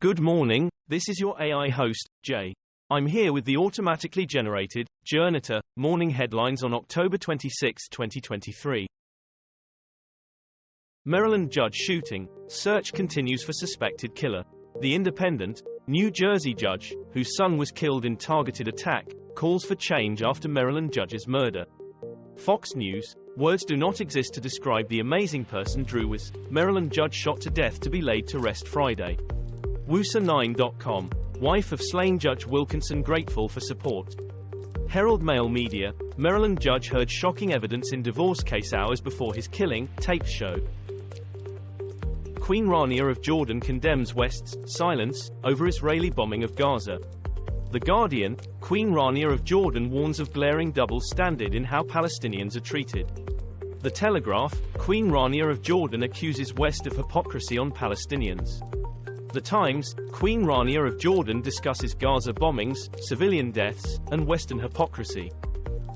Good morning, this is your AI host, Jay. I'm here with the automatically generated, Journato, morning headlines on October 26, 2023. Maryland judge shooting, search continues for suspected killer. The Independent, New Jersey judge, whose son was killed in targeted attack, calls for change after Maryland judge's murder. Fox News, words do not exist to describe the amazing person Drew was, Maryland judge shot to death to be laid to rest Friday. Woosa9.com, wife of slain Judge Wilkinson grateful for support. Herald Mail Media, Maryland judge heard shocking evidence in divorce case hours before his killing, tapes show. Queen Rania of Jordan condemns West's silence over Israeli bombing of Gaza. The Guardian, Queen Rania of Jordan warns of glaring double standard in how Palestinians are treated. The Telegraph, Queen Rania of Jordan accuses West of hypocrisy on Palestinians. The Times, Queen Rania of Jordan discusses Gaza bombings, civilian deaths, and Western hypocrisy.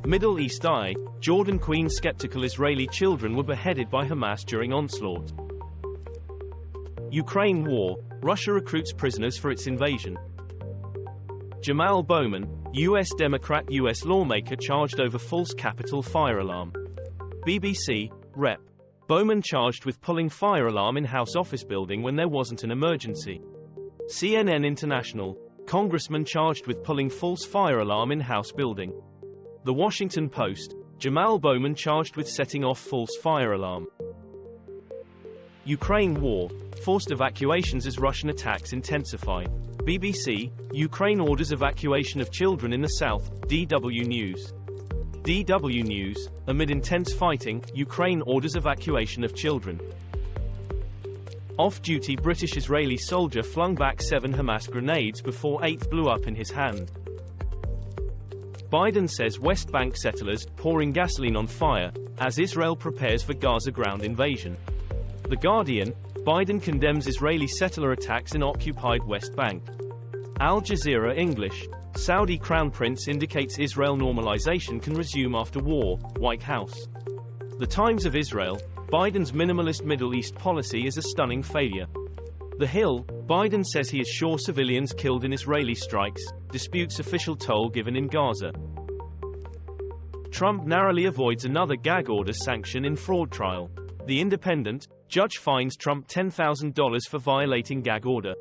Middle East Eye, Jordan Queen skeptical Israeli children were beheaded by Hamas during onslaught. Ukraine war, Russia recruits prisoners for its invasion. Jamal Bowman, U.S. Democrat U.S. lawmaker charged over false Capitol fire alarm. BBC, Rep. Bowman charged with pulling fire alarm in House office building when there wasn't an emergency. CNN International, Congressman charged with pulling false fire alarm in House building. The Washington Post, Jamal Bowman charged with setting off false fire alarm. Ukraine war, forced evacuations as Russian attacks intensify. BBC, Ukraine orders evacuation of children in the south, DW News. DW News, amid intense fighting, Ukraine orders evacuation of children. Off-duty British-Israeli soldier flung back 7 Hamas grenades before 8th blew up in his hand. Biden says West Bank settlers pouring gasoline on fire, as Israel prepares for Gaza ground invasion. The Guardian, Biden condemns Israeli settler attacks in occupied West Bank. Al Jazeera English, Saudi Crown Prince indicates Israel normalization can resume after war, White House. The Times of Israel, Biden's minimalist Middle East policy is a stunning failure. The Hill, Biden says he is sure civilians killed in Israeli strikes, disputes official toll given in Gaza. Trump narrowly avoids another gag order sanction in fraud trial. The Independent, judge fines Trump $10,000 for violating gag order.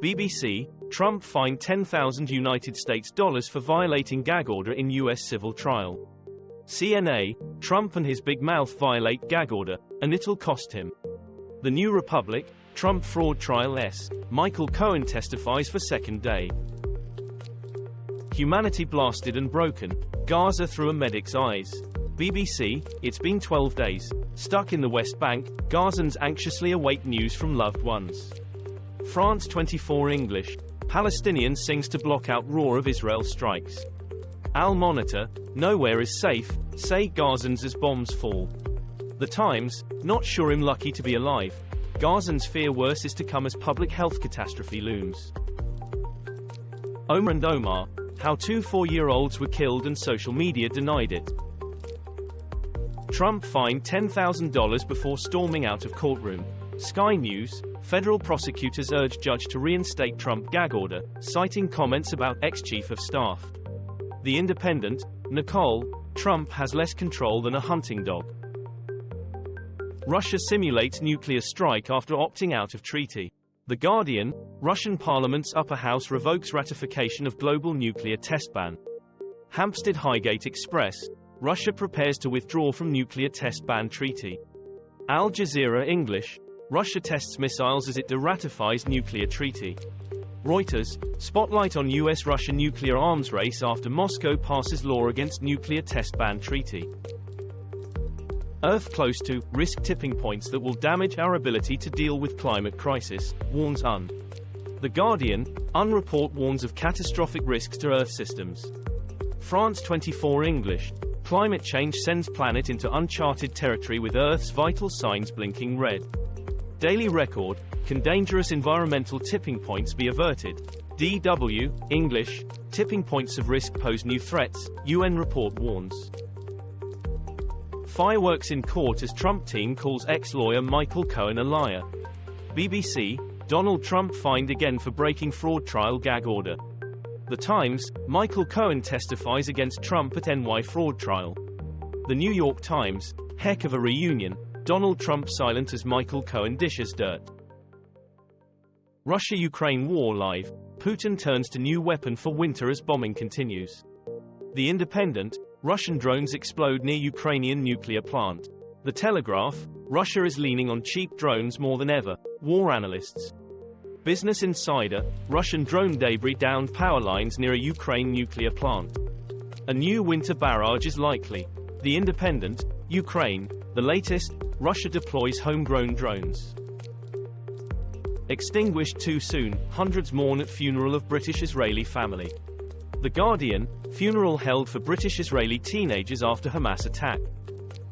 BBC, Trump fined $10,000 for violating gag order in U.S. civil trial. CNA, Trump and his big mouth violate gag order, and it'll cost him. The New Republic, Trump fraud trial Michael Cohen testifies for second day. Humanity blasted and broken, Gaza through a medic's eyes. BBC, it's been 12 days. Stuck in the West Bank, Gazans anxiously await news from loved ones. France 24 English, Palestinian sings to block out roar of Israel strikes. Al Monitor, nowhere is safe, say Gazans as bombs fall. The Times, not sure I'm lucky to be alive. Gazans fear worse is to come as public health catastrophe looms. Omar and Omar, how 2 4-year-olds were killed and social media denied it. Trump fined $10,000 before storming out of courtroom. Sky News, federal prosecutors urge judge to reinstate Trump gag order, citing comments about ex-chief of staff. The Independent, Nicole, Trump has less control than a hunting dog. Russia simulates nuclear strike after opting out of treaty. The Guardian, Russian parliament's upper house revokes ratification of global nuclear test ban. Hampstead Highgate Express, Russia prepares to withdraw from nuclear test ban treaty. Al Jazeera English, Russia tests missiles as it de-ratifies nuclear treaty. Reuters, spotlight on U.S.-Russia nuclear arms race after Moscow passes law against nuclear test ban treaty. Earth close to risk tipping points that will damage our ability to deal with climate crisis, warns UN. The Guardian, UN report warns of catastrophic risks to Earth systems. France 24 English, climate change sends planet into uncharted territory with Earth's vital signs blinking red. Daily Record, can dangerous environmental tipping points be averted? DW, English, tipping points of risk pose new threats, UN report warns. Fireworks in court as Trump team calls ex-lawyer Michael Cohen a liar. BBC, Donald Trump fined again for breaking fraud trial gag order. The Times, Michael Cohen testifies against Trump at NY fraud trial. The New York Times, heck of a reunion, Donald Trump silent as Michael Cohen dishes dirt. Russia-Ukraine war live, Putin turns to new weapon for winter as bombing continues. The Independent, Russian drones explode near Ukrainian nuclear plant. The Telegraph, Russia is leaning on cheap drones more than ever, war analysts. Business Insider, Russian drone debris downed power lines near a Ukraine nuclear plant. A new winter barrage is likely. The Independent, Ukraine, the latest, Russia deploys homegrown drones. Extinguished too soon, hundreds mourn at funeral of British-Israeli family. The Guardian, funeral held for British-Israeli teenagers after Hamas attack.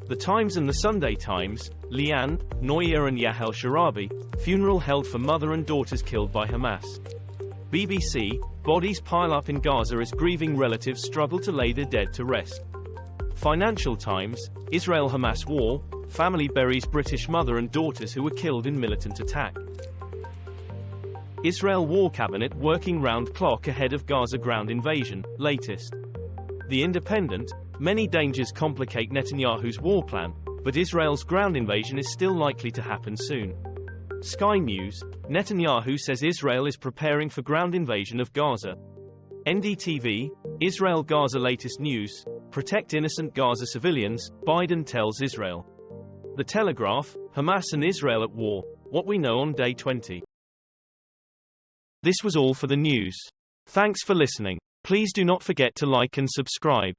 The Times and the Sunday Times, Lian, Noyer and Yahel Sharabi, funeral held for mother and daughters killed by Hamas. BBC, bodies pile up in Gaza as grieving relatives struggle to lay their dead to rest. Financial Times, Israel-Hamas war, family buries British mother and daughters who were killed in militant attack. Israel War Cabinet working round-clock ahead of Gaza ground invasion, latest. The Independent, many dangers complicate Netanyahu's war plan, but Israel's ground invasion is still likely to happen soon. Sky News, Netanyahu says Israel is preparing for ground invasion of Gaza. NDTV, Israel-Gaza latest news, protect innocent Gaza civilians, Biden tells Israel. The Telegraph, Hamas and Israel at war, what we know on day 20. This was all for the news. Thanks for listening. Please do not forget to like and subscribe.